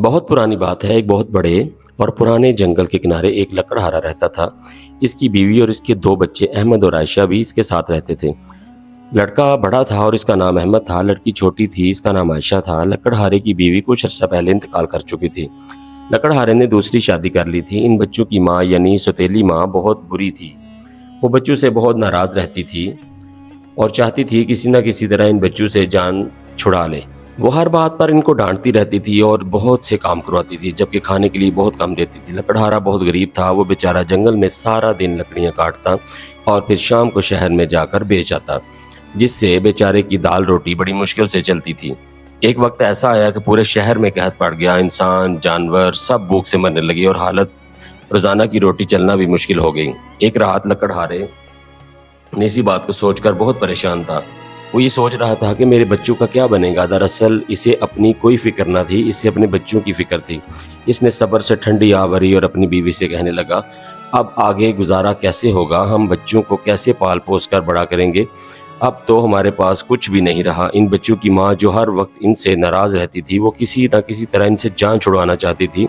بہت پرانی بات ہے، ایک بہت بڑے اور پرانے جنگل کے کنارے ایک لکڑہارا رہتا تھا۔ اس کی بیوی اور اس کے 2 بچے احمد اور عائشہ بھی اس کے ساتھ رہتے تھے۔ لڑکا بڑا تھا اور اس کا نام احمد تھا، لڑکی چھوٹی تھی، اس کا نام عائشہ تھا۔ لکڑہارے کی بیوی کچھ عرصہ پہلے انتقال کر چکی تھی۔ لکڑہارے نے دوسری شادی کر لی تھی۔ ان بچوں کی ماں یعنی سوتیلی ماں بہت بری تھی۔ وہ بچوں سے بہت ناراض رہتی تھی اور چاہتی تھی کسی نہ کسی طرح ان بچوں سے جان چھڑا لے۔ وہ ہر بات پر ان کو ڈانٹتی رہتی تھی اور بہت سے کام کرواتی تھی، جبکہ کھانے کے لیے بہت کم دیتی تھی۔ لکڑہارا بہت غریب تھا، وہ بیچارہ جنگل میں سارا دن لکڑیاں کاٹتا اور پھر شام کو شہر میں جا کر بیچ آتا، جس سے بیچارے کی دال روٹی بڑی مشکل سے چلتی تھی۔ ایک وقت ایسا آیا کہ پورے شہر میں قحط پڑ گیا، انسان جانور سب بھوک سے مرنے لگے اور حالت روزانہ کی روٹی چلنا بھی مشکل ہو گئی۔ ایک رات لکڑہارے نے اسی بات کو سوچ کر بہت پریشان تھا۔ وہ یہ سوچ رہا تھا کہ میرے بچوں کا کیا بنے گا۔ دراصل اسے اپنی کوئی فکر نہ تھی، اسے اپنے بچوں کی فکر تھی۔ اس نے صبر سے ٹھنڈی آہ بھری اور اپنی بیوی سے کہنے لگا، اب آگے گزارا کیسے ہوگا؟ ہم بچوں کو کیسے پال پوس کر بڑا کریں گے؟ اب تو ہمارے پاس کچھ بھی نہیں رہا۔ ان بچوں کی ماں جو ہر وقت ان سے ناراض رہتی تھی، وہ کسی نہ کسی طرح ان سے جان چھڑوانا چاہتی تھی۔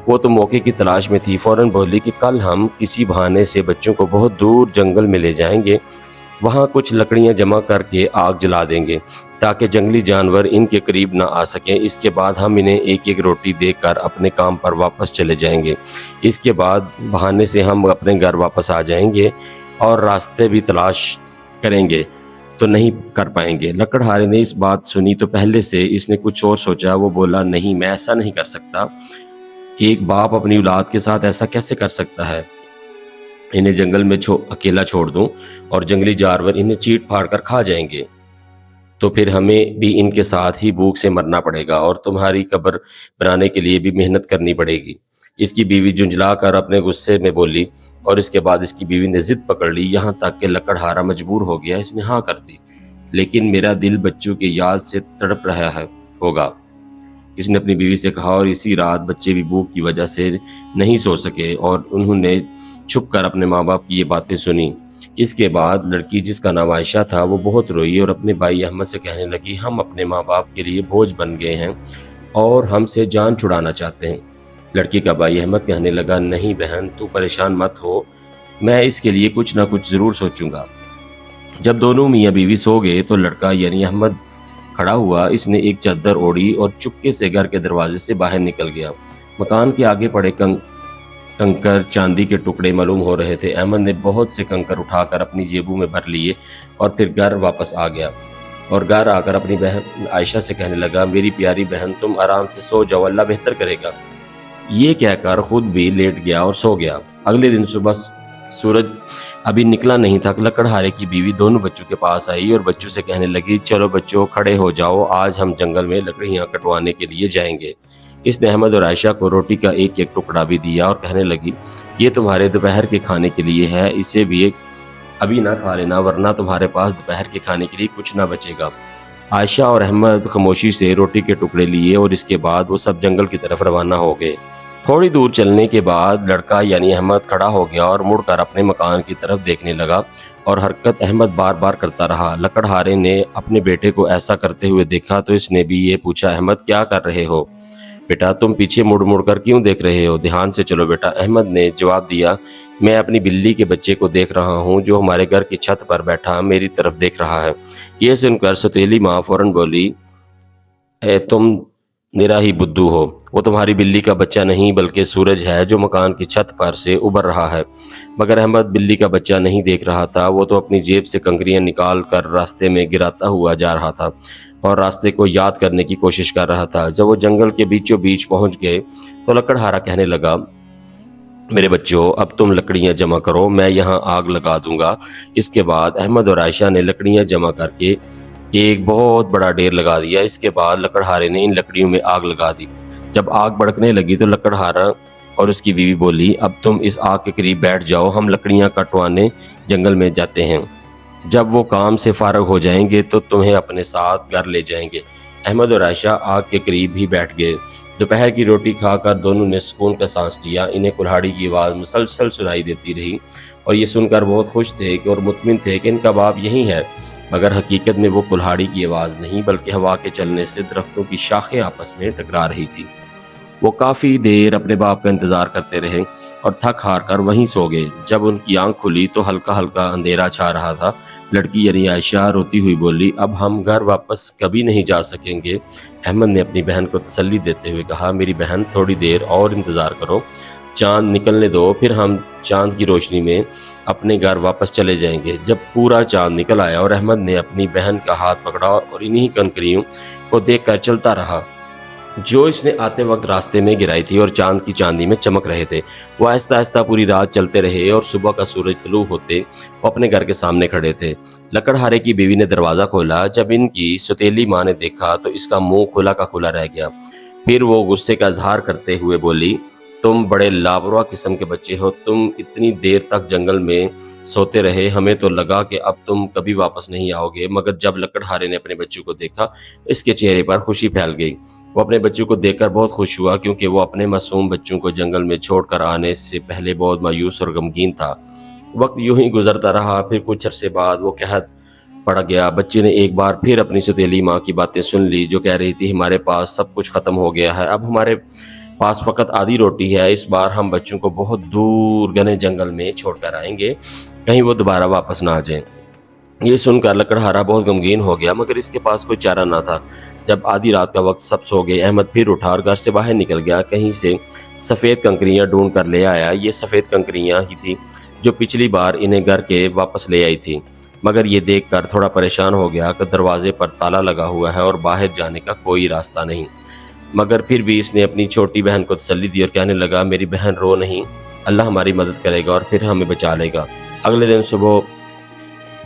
وہ تو موقع کی تلاش میں تھی، فوراً بولی کہ کل ہم کسی بہانے سے بچوں کو بہت دور جنگل میں لے جائیں گے، وہاں کچھ لکڑیاں جمع کر کے آگ جلا دیں گے تاکہ جنگلی جانور ان کے قریب نہ آ سکیں۔ اس کے بعد ہم انہیں ایک ایک روٹی دے کر اپنے کام پر واپس چلے جائیں گے۔ اس کے بعد بہانے سے ہم اپنے گھر واپس آ جائیں گے اور راستے بھی تلاش کریں گے تو نہیں کر پائیں گے۔ لکڑہارے نے اس بات سنی تو پہلے سے اس نے کچھ اور سوچا۔ وہ بولا، نہیں، میں ایسا نہیں کر سکتا۔ ایک باپ اپنی اولاد کے ساتھ ایسا کیسے کر سکتا ہے؟ انہیں جنگل میں اکیلا چھوڑ دوں اور جنگلی جانور انہیں چیٹ پھاڑ کر کھا جائیں گے تو پھر ہمیں بھی ان کے ساتھ ہی بھوک سے مرنا پڑے گا اور تمہاری قبر بنانے کے لیے بھی محنت کرنی پڑے گی۔ اس کی بیوی جھنجھلا کر اپنے غصے میں بولی اور اس کے بعد اس کی بیوی نے ضد پکڑ لی، یہاں تک کہ لکڑہارا مجبور ہو گیا۔ اس نے ہاں کر دی، لیکن میرا دل بچوں کی یاد سے تڑپ رہا ہوگا، اس نے اپنی بیوی سے کہا۔ اور اسی رات بچے بھی بھوک کی وجہ سے نہیں سو سکے اور انہوں نے چھپ کر اپنے ماں باپ کی یہ باتیں سنی۔ اس کے بعد لڑکی جس کا نام عائشہ تھا وہ بہت روئی اور اپنے بھائی احمد سے کہنے لگی، ہم اپنے ماں باپ کے لیے بوجھ بن گئے ہیں اور ہم سے جان چھڑانا چاہتے ہیں۔ لڑکی کا بھائی احمد کہنے لگا، نہیں بہن، تو پریشان مت ہو، میں اس کے لیے کچھ نہ کچھ ضرور سوچوں گا۔ جب دونوں میاں بیوی سو گئے تو لڑکا یعنی احمد کھڑا ہوا۔ اس نے ایک چادر اوڑھی اور چپکے سے گھر کے دروازے سے باہر نکل گیا۔ مکان کے آگے پڑے کنکر چاندی کے ٹکڑے معلوم ہو رہے تھے۔ احمد نے بہت سے کنکر اٹھا کر اپنی جیبوں میں بھر لیے اور پھر گھر واپس آ گیا اور گھر آ کر اپنی بہن عائشہ سے کہنے لگا، میری پیاری بہن، تم آرام سے سو جاؤ، اللہ بہتر کرے گا۔ یہ کہہ کر خود بھی لیٹ گیا اور سو گیا۔ اگلے دن صبح سورج ابھی نکلا نہیں تھا کہ لکڑہارے کی بیوی دونوں بچوں کے پاس آئی اور بچوں سے کہنے لگی، چلو بچوں کھڑے ہو جاؤ، آج ہم جنگل میں لکڑیاں کٹوانے کے لیے جائیں گے۔ اس نے احمد اور عائشہ کو روٹی کا ایک ایک ٹکڑا بھی دیا اور کہنے لگی، یہ تمہارے دوپہر کے کھانے کے لیے ہے، اسے بھی ابھی نہ کھا لینا ورنہ تمہارے پاس دوپہر کے کھانے کے لیے کچھ نہ بچے گا۔ عائشہ اور احمد خاموشی سے روٹی کے ٹکڑے لیے اور اس کے بعد وہ سب جنگل کی طرف روانہ ہو گئے۔ تھوڑی دور چلنے کے بعد لڑکا یعنی احمد کھڑا ہو گیا اور مڑ کر اپنے مکان کی طرف دیکھنے لگا اور حرکت احمد بار بار کرتا رہا۔ لکڑہارے نے اپنے بیٹے کو ایسا کرتے ہوئے دیکھا تو اس نے بھی یہ پوچھا، احمد کیا کر رہے ہو بیٹا؟ تم پیچھے مڑ مڑ کر کیوں دیکھ رہے ہو؟ دھیان سے چلو بیٹا۔ احمد نے جواب دیا، میں اپنی بلی کے بچے کو دیکھ رہا ہوں جو ہمارے گھر کی چھت پر بیٹھا میری طرف دیکھ رہا ہے۔ یہ سن کر سوتیلی ماں فوراً بولی، تم میرا ہی بدھو ہو، وہ تمہاری بلی کا بچہ نہیں بلکہ سورج ہے جو مکان کی چھت پر سے ابھر رہا ہے۔ مگر احمد بلی کا بچہ نہیں دیکھ رہا تھا، وہ تو اپنی جیب سے کنکریاں نکال کر راستے میں گراتا ہوا جا رہا تھا اور راستے کو یاد کرنے کی کوشش کر رہا تھا۔ جب وہ جنگل کے بیچوں بیچ پہنچ گئے تو لکڑہارا کہنے لگا، میرے بچوں اب تم لکڑیاں جمع کرو، میں یہاں آگ لگا دوں گا۔ اس کے بعد احمد اور عائشہ نے لکڑیاں جمع کر کے ایک بہت بڑا ڈھیر لگا دیا۔ اس کے بعد لکڑہارے نے ان لکڑیوں میں آگ لگا دی۔ جب آگ بھڑکنے لگی تو لکڑہارا اور اس کی بیوی بولی، اب تم اس آگ کے قریب بیٹھ جاؤ، ہم لکڑیاں کٹوانے جنگل میں جاتے ہیں، جب وہ کام سے فارغ ہو جائیں گے تو تمہیں اپنے ساتھ گھر لے جائیں گے۔ احمد اور عائشہ آگ کے قریب ہی بیٹھ گئے۔ دوپہر کی روٹی کھا کر دونوں نے سکون کا سانس لیا۔ انہیں کلہاڑی کی آواز مسلسل سنائی دیتی رہی اور یہ سن کر بہت خوش تھے اور مطمئن تھے کہ ان کا باپ یہی ہے، مگر حقیقت میں وہ کلہاڑی کی آواز نہیں بلکہ ہوا کے چلنے سے درختوں کی شاخیں آپس میں ٹکرا رہی تھی۔ وہ کافی دیر اپنے باپ کا انتظار کرتے رہے اور تھک ہار کر وہیں سو گئے۔ جب ان کی آنکھ کھلی تو ہلکا ہلکا اندھیرا چھا رہا تھا۔ لڑکی یعنی عائشہ روتی ہوئی بولی، اب ہم گھر واپس کبھی نہیں جا سکیں گے۔ احمد نے اپنی بہن کو تسلی دیتے ہوئے کہا، میری بہن تھوڑی دیر اور انتظار کرو، چاند نکلنے دو، پھر ہم چاند کی روشنی میں اپنے گھر واپس چلے جائیں گے۔ جب پورا چاند نکل آیا اور احمد نے اپنی بہن کا ہاتھ پکڑا اور انہی کنکریوں کو دیکھ کر چلتا رہا جو اس نے آتے وقت راستے میں گرائی تھی اور چاند کی چاندنی میں چمک رہے تھے، وہ آہستہ آہستہ پوری رات چلتے رہے اور صبح کا سورج طلوع ہوتے وہ اپنے گھر کے سامنے کھڑے تھے۔ لکڑہارے کی بیوی نے دروازہ کھولا۔ جب ان کی سوتیلی ماں نے دیکھا تو اس کا منہ کھلا کا کھلا رہ گیا۔ پھر وہ غصے کا اظہار کرتے ہوئے بولی، تم بڑے لاپرواہ قسم کے بچے ہو، تم اتنی دیر تک جنگل میں سوتے رہے، ہمیں تو لگا کہ اب تم کبھی واپس نہیں آؤ گے۔ مگر جب لکڑہارے نے اپنے بچوں کو دیکھا، اس کے چہرے پر خوشی پھیل گئی۔ وہ اپنے بچوں کو دیکھ کر بہت خوش ہوا، کیونکہ وہ اپنے معصوم بچوں کو جنگل میں چھوڑ کر آنے سے پہلے بہت مایوس اور غمگین تھا۔ وقت یوں ہی گزرتا رہا۔ پھر کچھ عرصے بعد وہ قحط پڑ گیا۔ بچے نے ایک بار پھر اپنی سوتیلی ماں کی باتیں سن لی، جو کہہ رہی تھی، ہمارے پاس سب کچھ ختم ہو گیا ہے، اب ہمارے پاس فقط آدھی روٹی ہے۔ اس بار ہم بچوں کو بہت دور گھنے جنگل میں چھوڑ کر آئیں گے، کہیں وہ دوبارہ واپس نہ آ جائیں۔ یہ سن کر لکڑہارا بہت غمگین ہو گیا، مگر اس کے پاس کوئی چارہ نہ تھا۔ جب آدھی رات کا وقت سب سو گئے، احمد پھر اٹھا اور گھر سے باہر نکل گیا، کہیں سے سفید کنکریاں ڈھونڈ کر لے آیا۔ یہ سفید کنکریاں ہی تھی جو پچھلی بار انہیں گھر کے واپس لے آئی تھی، مگر یہ دیکھ کر تھوڑا پریشان ہو گیا کہ دروازے پر تالا لگا ہوا ہے اور باہر جانے کا کوئی راستہ نہیں۔ مگر پھر بھی اس نے اپنی چھوٹی بہن کو تسلی دی اور کہنے لگا، میری بہن رو نہیں، اللہ ہماری مدد کرے گا اور پھر ہمیں بچا لے گا۔ اگلے دن صبح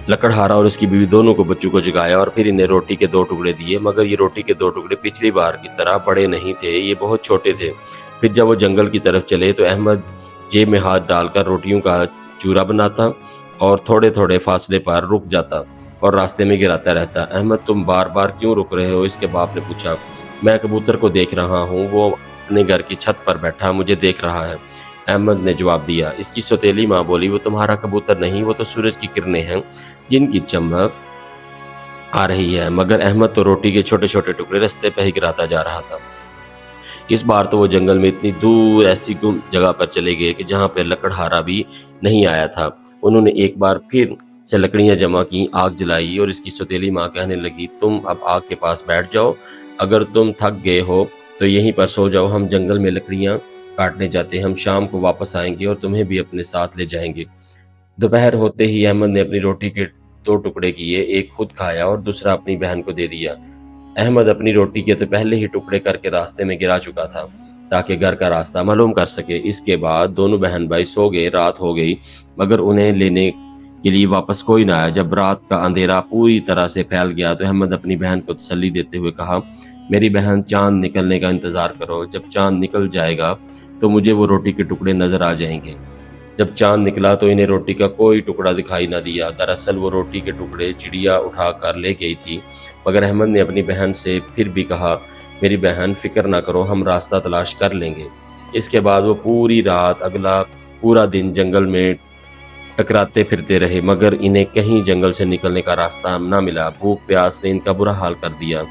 لکڑہارا اور اس کی بیوی دونوں کو بچوں کو جگایا اور پھر انہیں روٹی کے 2 ٹکڑے دیے، مگر یہ روٹی کے 2 ٹکڑے پچھلی بار کی طرح بڑے نہیں تھے، یہ بہت چھوٹے تھے۔ پھر جب وہ جنگل کی طرف چلے تو احمد جیب میں ہاتھ ڈال کر روٹیوں کا چورا بناتا اور تھوڑے تھوڑے فاصلے پر رک جاتا اور راستے میں گراتا رہتا۔ احمد، تم بار بار کیوں رک رہے ہو؟ اس کے باپ نے پوچھا۔ میں کبوتر کو دیکھ رہا ہوں، وہ اپنے گھر کی چھت پر بیٹھا مجھے دیکھ رہا ہے، احمد نے جواب دیا۔ اس کی سوتیلی ماں بولی، وہ تمہارا کبوتر نہیں، وہ تو سورج کی کرنیں ہیں جن کی چمک آ رہی ہے۔ مگر احمد تو روٹی کے چھوٹے چھوٹے ٹکڑے رستے پہ ہی گراتا جا رہا تھا۔ اس بار تو وہ جنگل میں اتنی دور ایسی گم جگہ پر چلے گئے کہ جہاں پہ لکڑہارا بھی نہیں آیا تھا۔ انہوں نے ایک بار پھر سے لکڑیاں جمع کی، آگ جلائی اور اس کی سوتیلی ماں کہنے لگی، تم اب آگ کے پاس بیٹھ جاؤ، اگر تم تھک گئے ہو تو یہیں پر سو جاؤ، ہم جنگل میں لکڑیاں کاٹنے جاتے ہیں، ہم شام کو واپس آئیں گے اور تمہیں بھی اپنے ساتھ لے جائیں گے۔ دوپہر ہوتے ہی احمد نے اپنی روٹی کے 2 ٹکڑے کیے، ایک خود کھایا اور دوسرا اپنی بہن کو دے دیا۔ احمد اپنی روٹی کے تو پہلے ہی ٹکڑے کر کے راستے میں گرا چکا تھا تاکہ گھر کا راستہ معلوم کر سکے۔ اس کے بعد دونوں بہن بھائی سو گئے، رات ہو گئی، مگر انہیں لینے کے لیے واپس کوئی نہ آیا۔ جب رات کا اندھیرا پوری طرح سے پھیل گیا تو احمد اپنی بہن کو تسلی دیتے ہوئے کہا، میری بہن، چاند نکلنے کا انتظار کرو، جب چاند نکل جائے گا تو مجھے وہ روٹی کے ٹکڑے نظر آ جائیں گے۔ جب چاند نکلا تو انہیں روٹی کا کوئی ٹکڑا دکھائی نہ دیا۔ دراصل وہ روٹی کے ٹکڑے چڑیا اٹھا کر لے گئی تھی۔ مگر احمد نے اپنی بہن سے پھر بھی کہا، میری بہن، فکر نہ کرو، ہم راستہ تلاش کر لیں گے۔ اس کے بعد وہ پوری رات اگلا پورا دن جنگل میں ٹکراتے پھرتے رہے، مگر انہیں کہیں جنگل سے نکلنے کا راستہ نہ ملا۔ بھوک پیاس نے ان کا برا حال کر دیا۔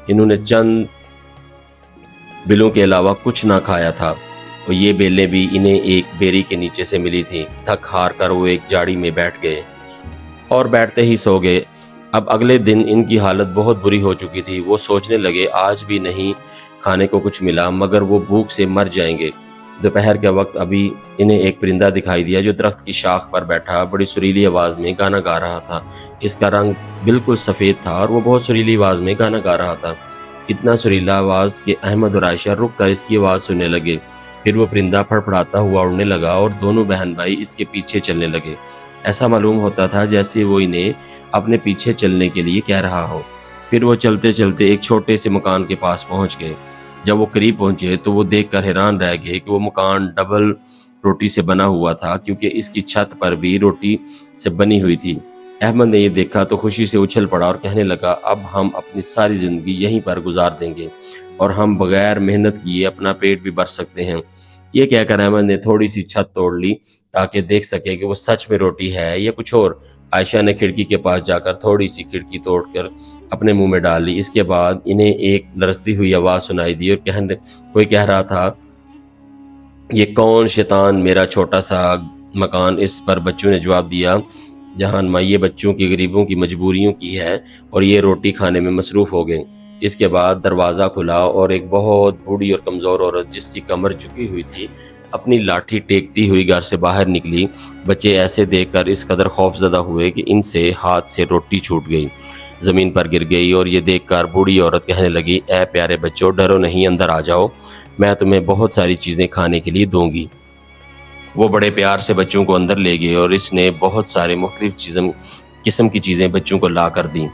انہوں نے چند بلوں کے علاوہ کچھ نہ کھایا تھا اور یہ بیلیں بھی انہیں ایک بیری کے نیچے سے ملی تھیں۔ تھک ہار کر وہ ایک جھاڑی میں بیٹھ گئے اور بیٹھتے ہی سو گئے۔ اب اگلے دن ان کی حالت بہت بری ہو چکی تھی۔ وہ سوچنے لگے، آج بھی نہیں کھانے کو کچھ ملا، مگر وہ بھوک سے مر جائیں گے۔ دوپہر کے وقت ابھی انہیں ایک پرندہ دکھائی دیا جو درخت کی شاخ پر بیٹھا بڑی سریلی آواز میں گانا گا رہا تھا۔ اس کا رنگ بالکل سفید تھا اور وہ بہت سریلی آواز میں گانا گا رہا تھا، اتنا سریلا آواز کہ احمد اور عائشہ رک کر اس کی آواز سننے لگے۔ پھر وہ پرندہ پھڑپھڑاتا ہوا اڑنے لگا اور دونوں بہن بھائی اس کے پیچھے چلنے لگے۔ ایسا معلوم ہوتا تھا جیسے وہ انہیں اپنے پیچھے چلنے کے لیے کہہ رہا ہو۔ پھر وہ چلتے چلتے ایک چھوٹے سے مکان کے پاس پہنچ گئے۔ جب وہ قریب پہنچے تو وہ دیکھ کر حیران رہ گئے کہ وہ مکان ڈبل روٹی سے بنا ہوا تھا، کیونکہ اس کی چھت پر بھی روٹی سے بنی ہوئی تھی۔ احمد نے یہ دیکھا تو خوشی سے اچھل پڑا اور کہنے لگا، اب ہم اپنی ساری زندگی یہیں پر گزار دیں گے اور ہم بغیر محنت کیے اپنا پیٹ بھی بھر سکتے ہیں۔ یہ کہہ کر احمد نے تھوڑی سی چھت توڑ لی تاکہ دیکھ سکے کہ وہ سچ میں روٹی ہے یا کچھ اور۔ عائشہ نے کھڑکی کے پاس جا کر تھوڑی سی کھڑکی توڑ کر اپنے منہ میں ڈال لی۔ اس کے بعد انہیں ایک لرزتی ہوئی آواز سنائی دی اور کوئی کہہ رہا تھا، یہ کون شیطان میرا چھوٹا سا مکان۔ اس پر بچوں نے جواب دیا، جہان ماں، یہ بچوں کی غریبوں کی مجبوریوں کی ہے اور یہ روٹی کھانے میں مصروف ہو گئے۔ اس کے بعد دروازہ کھلا اور ایک بہت بوڑھی اور کمزور عورت جس کی کمر جھکی ہوئی تھی اپنی لاٹھی ٹیکتی ہوئی گھر سے باہر نکلی۔ بچے ایسے دیکھ کر اس قدر خوف زدہ ہوئے کہ ان سے ہاتھ سے روٹی چھوٹ گئی، زمین پر گر گئی، اور یہ دیکھ کر بوڑھی عورت کہنے لگی، اے پیارے بچوں، ڈرو نہیں، اندر آ جاؤ، میں تمہیں بہت ساری چیزیں کھانے کے لیے دوں گی۔ وہ بڑے پیار سے بچوں کو اندر لے گئے اور اس نے بہت سارے مختلف قسم کی چیزیں بچوں کو لا کر دیں،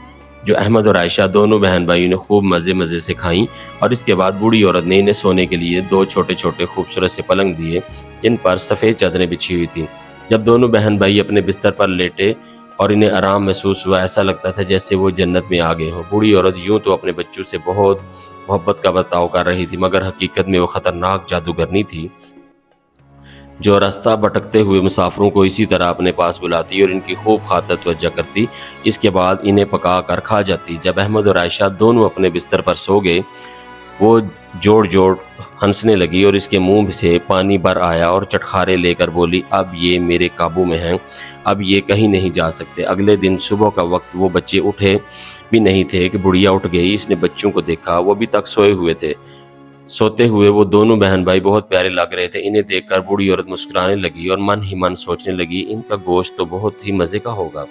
جو احمد اور عائشہ دونوں بہن بھائیوں نے خوب مزے سے کھائیں۔ اور اس کے بعد بوڑھی عورت نے انہیں سونے کے لیے 2 چھوٹے چھوٹے خوبصورت سے پلنگ دیے، جن پر سفید چادریں بچھی ہوئی تھیں۔ جب دونوں بہن بھائی اپنے بستر پر لیٹے اور انہیں آرام محسوس ہوا، ایسا لگتا تھا جیسے وہ جنت میں آ گئے ہوں۔ بوڑھی عورت یوں تو اپنے بچوں سے بہت محبت کا برتاؤ کر رہی تھی، مگر حقیقت میں وہ خطرناک جادوگرنی تھی، جو راستہ بھٹکتے ہوئے مسافروں کو اسی طرح اپنے پاس بلاتی اور ان کی خوب خاطر توجہ کرتی، اس کے بعد انہیں پکا کر کھا جاتی۔ جب احمد اور عائشہ دونوں اپنے بستر پر سو گئے، وہ جوڑ ہنسنے لگی اور اس کے منہ سے پانی بھر آیا اور چٹخارے لے کر بولی، اب یہ میرے قابو میں ہیں، اب یہ کہیں نہیں جا سکتے۔ اگلے دن صبح کا وقت وہ بچے اٹھے بھی نہیں تھے کہ بڑھیا اٹھ گئی۔ اس نے بچوں کو دیکھا، وہ ابھی تک سوئے ہوئے تھے۔ سوتے ہوئے وہ دونوں بہن بھائی بہت پیارے لگ رہے تھے۔ انہیں دیکھ کر بوڑھی عورت مسکرانے لگی اور من ہی من سوچنے لگی، ان کا گوشت تو بہت ہی مزے کا ہوگا۔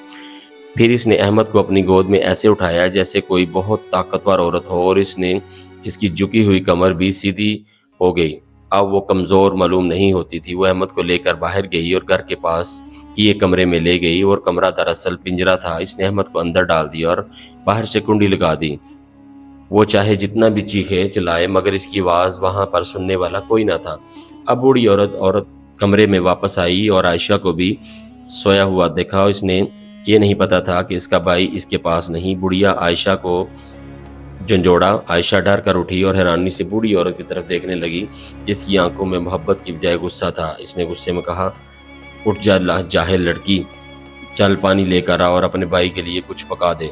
پھر اس نے احمد کو اپنی گود میں ایسے اٹھایا جیسے کوئی بہت طاقتور عورت ہو، اور اس کی جھکی ہوئی کمر بھی سیدھی ہو گئی۔ اب وہ کمزور معلوم نہیں ہوتی تھی۔ وہ احمد کو لے کر باہر گئی اور گھر کے پاس ہی ایک کمرے میں لے گئی، اور کمرہ دراصل پنجرہ تھا۔ اس نے احمد کو اندر ڈال دیا اور باہر سے کنڈی لگا دی۔ وہ چاہے جتنا بھی چیخے چلائے، مگر اس کی آواز وہاں پر سننے والا کوئی نہ تھا۔ اب بوڑھی عورت کمرے میں واپس آئی اور عائشہ کو بھی سویا ہوا دیکھا۔ اس نے یہ نہیں پتا تھا کہ اس کا بھائی اس کے پاس نہیں۔ بڑھیا عائشہ کو جھنجھوڑا۔ عائشہ ڈر کر اٹھی اور حیرانی سے بوڑھی عورت کی طرف دیکھنے لگی، جس کی آنکھوں میں محبت کی بجائے غصہ تھا۔ اس نے غصے میں کہا، اٹھ جا جاہل لڑکی، چل پانی لے کر آ اور اپنے بھائی کے لیے کچھ پکا دے،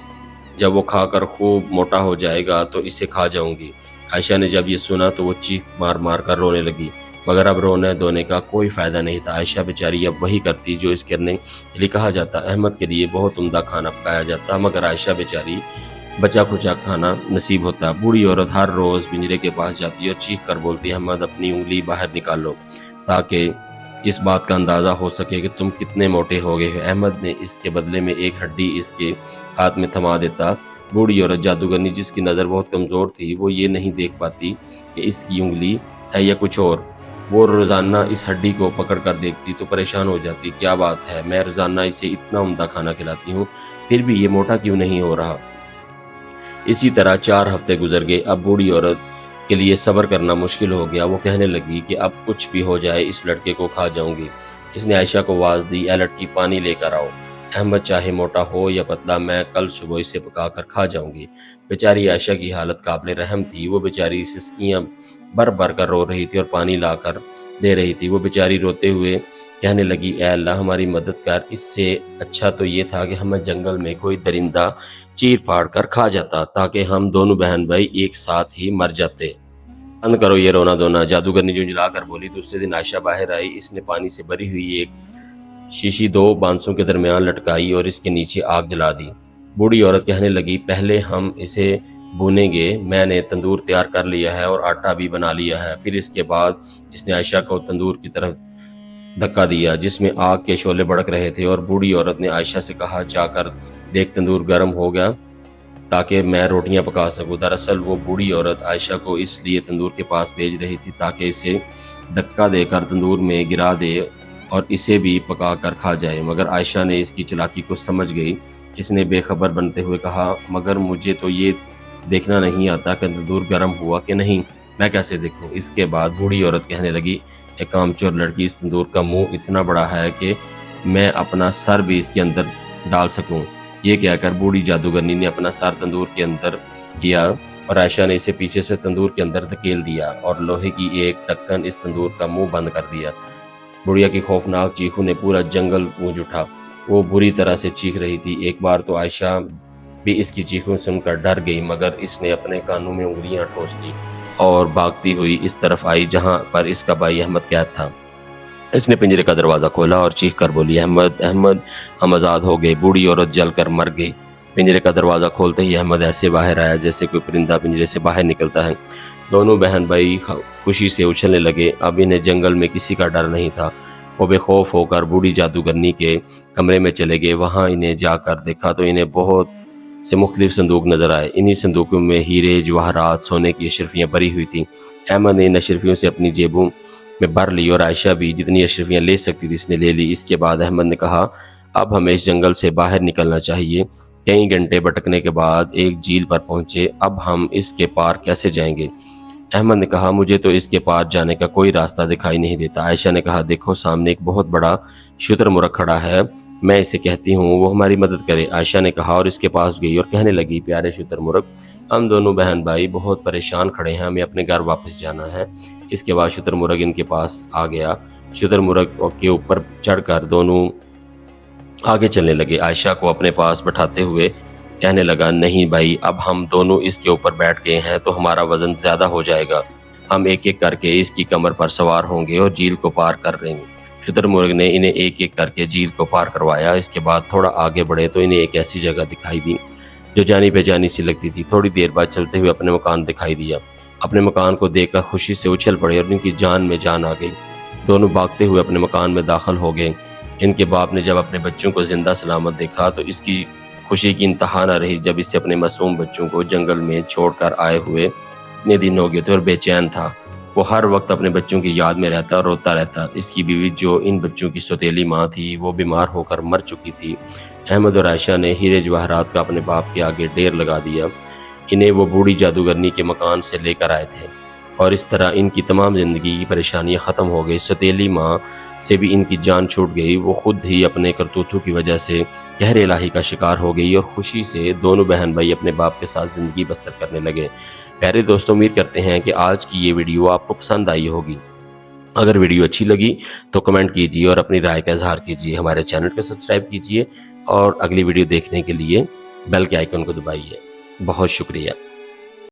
جب وہ کھا کر خوب موٹا ہو جائے گا تو اسے کھا جاؤں گی۔ عائشہ نے جب یہ سنا تو وہ چیخ مار کر رونے لگی، مگر اب رونے دھونے کا کوئی فائدہ نہیں تھا۔ عائشہ بیچاری اب وہی کرتی جو اس کرنے کے لیے کہا جاتا۔ احمد کے لیے بہت عمدہ کھانا پکایا جاتا، مگر عائشہ بیچاری بچا کھچا کھانا نصیب ہوتا۔ بوڑھی عورت ہر روز پنجرے کے پاس جاتی اور چیخ کر بولتی، احمد اپنی انگلی باہر نکالو تاکہ اس بات کا اندازہ ہو سکے کہ تم کتنے موٹے ہو گئے ہو۔ احمد نے اس کے بدلے میں ایک ہڈی اس کے ہاتھ میں تھما دیتا۔ بوڑھی عورت جادوگرنی، جس کی نظر بہت کمزور تھی، وہ یہ نہیں دیکھ پاتی کہ اس کی انگلی ہے یا کچھ اور۔ وہ روزانہ اس ہڈی کو پکڑ کر دیکھتی تو پریشان ہو جاتی، کیا بات ہے، میں روزانہ اسے اتنا عمدہ کھانا کھلاتی ہوں، پھر بھی یہ موٹا کیوں نہیں ہو رہا۔ اسی طرح 4 ہفتے گزر گئے۔ اب بوڑھی عورت کے لیے صبر کرنا مشکل ہو گیا۔ وہ کہنے لگی کہ اب کچھ بھی ہو جائے اس لڑکے کو کھا جاؤں گی۔ اس نے عائشہ کو آواز دی، اے لڑکی، پانی لے کر آؤ، احمد چاہے موٹا ہو یا پتلا، میں کل صبح اسے پکا کر کھا جاؤں گی۔ بیچاری عائشہ کی حالت قابل رحم تھی۔ وہ بیچاری سسکیاں بھر کر رو رہی تھی اور پانی لا کر دے رہی تھی۔ وہ بیچاری روتے ہوئے کہنے لگی، اے اللہ ہماری مدد کر، اس سے اچھا تو یہ تھا کہ ہمیں جنگل میں کوئی درندہ چیر پھاڑ کر کھا جاتا، تاکہ ہم دونوں بہن بھائی ایک ساتھ ہی مر جاتے۔ بند کرو یہ رونا دھونا، جادوگرنی جھنجھلا کر بولی۔ دوسرے دن عائشہ باہر آئی۔ اس نے پانی سے بھری ہوئی ایک شیشی 2 بانسوں کے درمیان لٹکائی اور اس کے نیچے آگ جلا دی۔ بوڑھی عورت کہنے لگی، پہلے ہم اسے بھونیں گے، میں نے تندور تیار کر لیا ہے اور آٹا بھی بنا لیا ہے۔ پھر اس کے بعد اس نے عائشہ کو تندور کی طرف دھکا دیا، جس میں آگ کے شعلے بھڑک رہے تھے، اور بوڑھی عورت نے عائشہ سے کہا، جا کر دیکھ تندور گرم ہو گیا تاکہ میں روٹیاں پکا سکوں۔ دراصل وہ بوڑھی عورت عائشہ کو اس لیے تندور کے پاس بھیج رہی تھی تاکہ اسے دھکا دے کر تندور میں گرا دے اور اسے بھی پکا کر کھا جائے، مگر عائشہ نے اس کی چالاکی کو سمجھ گئی۔ اس نے بے خبر بنتے ہوئے کہا، مگر مجھے تو یہ دیکھنا نہیں آتا کہ تندور گرم ہوا کہ نہیں، میں کیسے دیکھوں؟ اس کے بعد بوڑھی عورت کہنے لگی، ایک کامچور لڑکی، اس تندور کا منہ اتنا بڑا ہے کہ میں اپنا سر بھی اس کے اندر ڈال سکوں۔ یہ کہہ کر بوڑھی جادوگرنی نے اپنا سر تندور کے اندر کیا اور عائشہ نے اسے پیچھے سے تندور کے اندر دھکیل دیا اور لوہے کی ایک ڈھکن اس تندور کا منہ بند کر دیا۔ بڑھیا کی خوفناک چیخوں نے پورا جنگل گونج اٹھا۔ وہ بری طرح سے چیخ رہی تھی۔ ایک بار تو عائشہ بھی اس کی چیخوں سن کر ڈر گئی، مگر اس نے اپنے کانوں میں انگلیاں ٹھوس لی اور بھاگتی ہوئی اس طرف آئی جہاں پر اس کا بھائی احمد قید تھا۔ اس نے پنجرے کا دروازہ کھولا اور چیخ کر بولی، احمد احمد، ہم آزاد ہو گئے۔ بوڑھی عورت جل کر مر گئی۔ پنجرے کا دروازہ کھولتے ہی احمد ایسے باہر آیا جیسے کوئی پرندہ پنجرے سے باہر نکلتا ہے۔ دونوں بہن بھائی خوشی سے اچھلنے لگے۔ اب انہیں جنگل میں کسی کا ڈر نہیں تھا۔ وہ بے خوف ہو کر بوڑھی جادوگرنی کے کمرے میں چلے گئے۔ وہاں انہیں جا کر دیکھا تو انہیں بہت سے مختلف صندوق نظر آئے۔ انہی صندوقوں میں ہیرے، جواہرات، سونے کی اشرفیاں بھری ہوئی تھیں۔ احمد نے ان اشرفیوں سے اپنی جیبوں میں بھر لی اور عائشہ بھی جتنی اشرفیاں لے سکتی تھی اس نے لے لی۔ اس کے بعد احمد نے کہا، اب ہمیں اس جنگل سے باہر نکلنا چاہیے۔ کئی گھنٹے بھٹکنے کے بعد ایک جھیل پر پہنچے۔ اب ہم اس کے پار کیسے جائیں گے؟ احمد نے کہا، مجھے تو اس کے پار جانے کا کوئی راستہ دکھائی نہیں دیتا۔ عائشہ نے کہا، دیکھو سامنے ایک بہت بڑا شتر مرغ کھڑا ہے، میں اسے کہتی ہوں وہ ہماری مدد کرے۔ عائشہ نے کہا اور اس کے پاس گئی اور کہنے لگی، پیارے شتر مرغ، ہم دونوں بہن بھائی بہت پریشان کھڑے ہیں، ہمیں اپنے گھر واپس جانا ہے۔ اس کے بعد شتر مرغ ان کے پاس آ گیا۔ شتر مرغ کے اوپر چڑھ کر دونوں آگے چلنے لگے۔ عائشہ کو اپنے پاس بٹھاتے ہوئے کہنے لگا، نہیں بھائی، اب ہم دونوں اس کے اوپر بیٹھ گئے ہیں تو ہمارا وزن زیادہ ہو جائے گا، ہم ایک ایک کر کے اس کی کمر پر سوار ہوں گے اور جھیل کو پار کر رہیں گے۔ شتر مرغ نے انہیں ایک ایک کر کے جھیل کو پار کروایا۔ اس کے بعد تھوڑا آگے بڑھے تو انہیں ایک ایسی جگہ دکھائی دی جو جانی پہچانی سی لگتی تھی۔ تھوڑی دیر بعد چلتے ہوئے اپنے مکان دکھائی دیا۔ اپنے مکان کو دیکھ کر خوشی سے اچھل پڑے اور ان کی جان میں جان آ گئی۔ دونوں بھاگتے ہوئے اپنے مکان میں داخل ہو گئے۔ ان کے باپ نے جب اپنے بچوں کو زندہ سلامت دیکھا تو اس کی خوشی کی انتہا نہ رہی۔ جب اسے اپنے معصوم بچوں کو جنگل میں چھوڑ کر آئے ہوئے اتنے دن ہو گئے تھے اور بے چین تھا، وہ ہر وقت اپنے بچوں کی یاد میں رہتا اور روتا رہتا۔ اس کی بیوی جو ان بچوں کی سوتیلی ماں تھی وہ بیمار ہو کر مر چکی تھی۔ احمد اور عائشہ نے ہیرے جواہرات کا اپنے باپ کے آگے ڈھیر لگا دیا۔ انہیں وہ بوڑھی جادوگرنی کے مکان سے لے کر آئے تھے اور اس طرح ان کی تمام زندگی کی پریشانیاں ختم ہو گئی۔ سوتیلی ماں سے بھی ان کی جان چھوٹ گئی۔ وہ خود ہی اپنے کرتوتوں کی وجہ سے قہر الہی کا شکار ہو گئی اور خوشی سے دونوں بہن بھائی اپنے باپ کے ساتھ زندگی بسر کرنے لگے۔ پیارے دوستوں، امید کرتے ہیں کہ آج کی یہ ویڈیو آپ کو پسند آئی ہوگی۔ اگر ویڈیو اچھی لگی تو کمنٹ کیجیے اور اپنی رائے کا اظہار کیجیے۔ ہمارے چینل کو سبسکرائب کیجیے اور اگلی ویڈیو دیکھنے کے لیے بیل کے آئیکن کو دبائیے۔ بہت شکریہ۔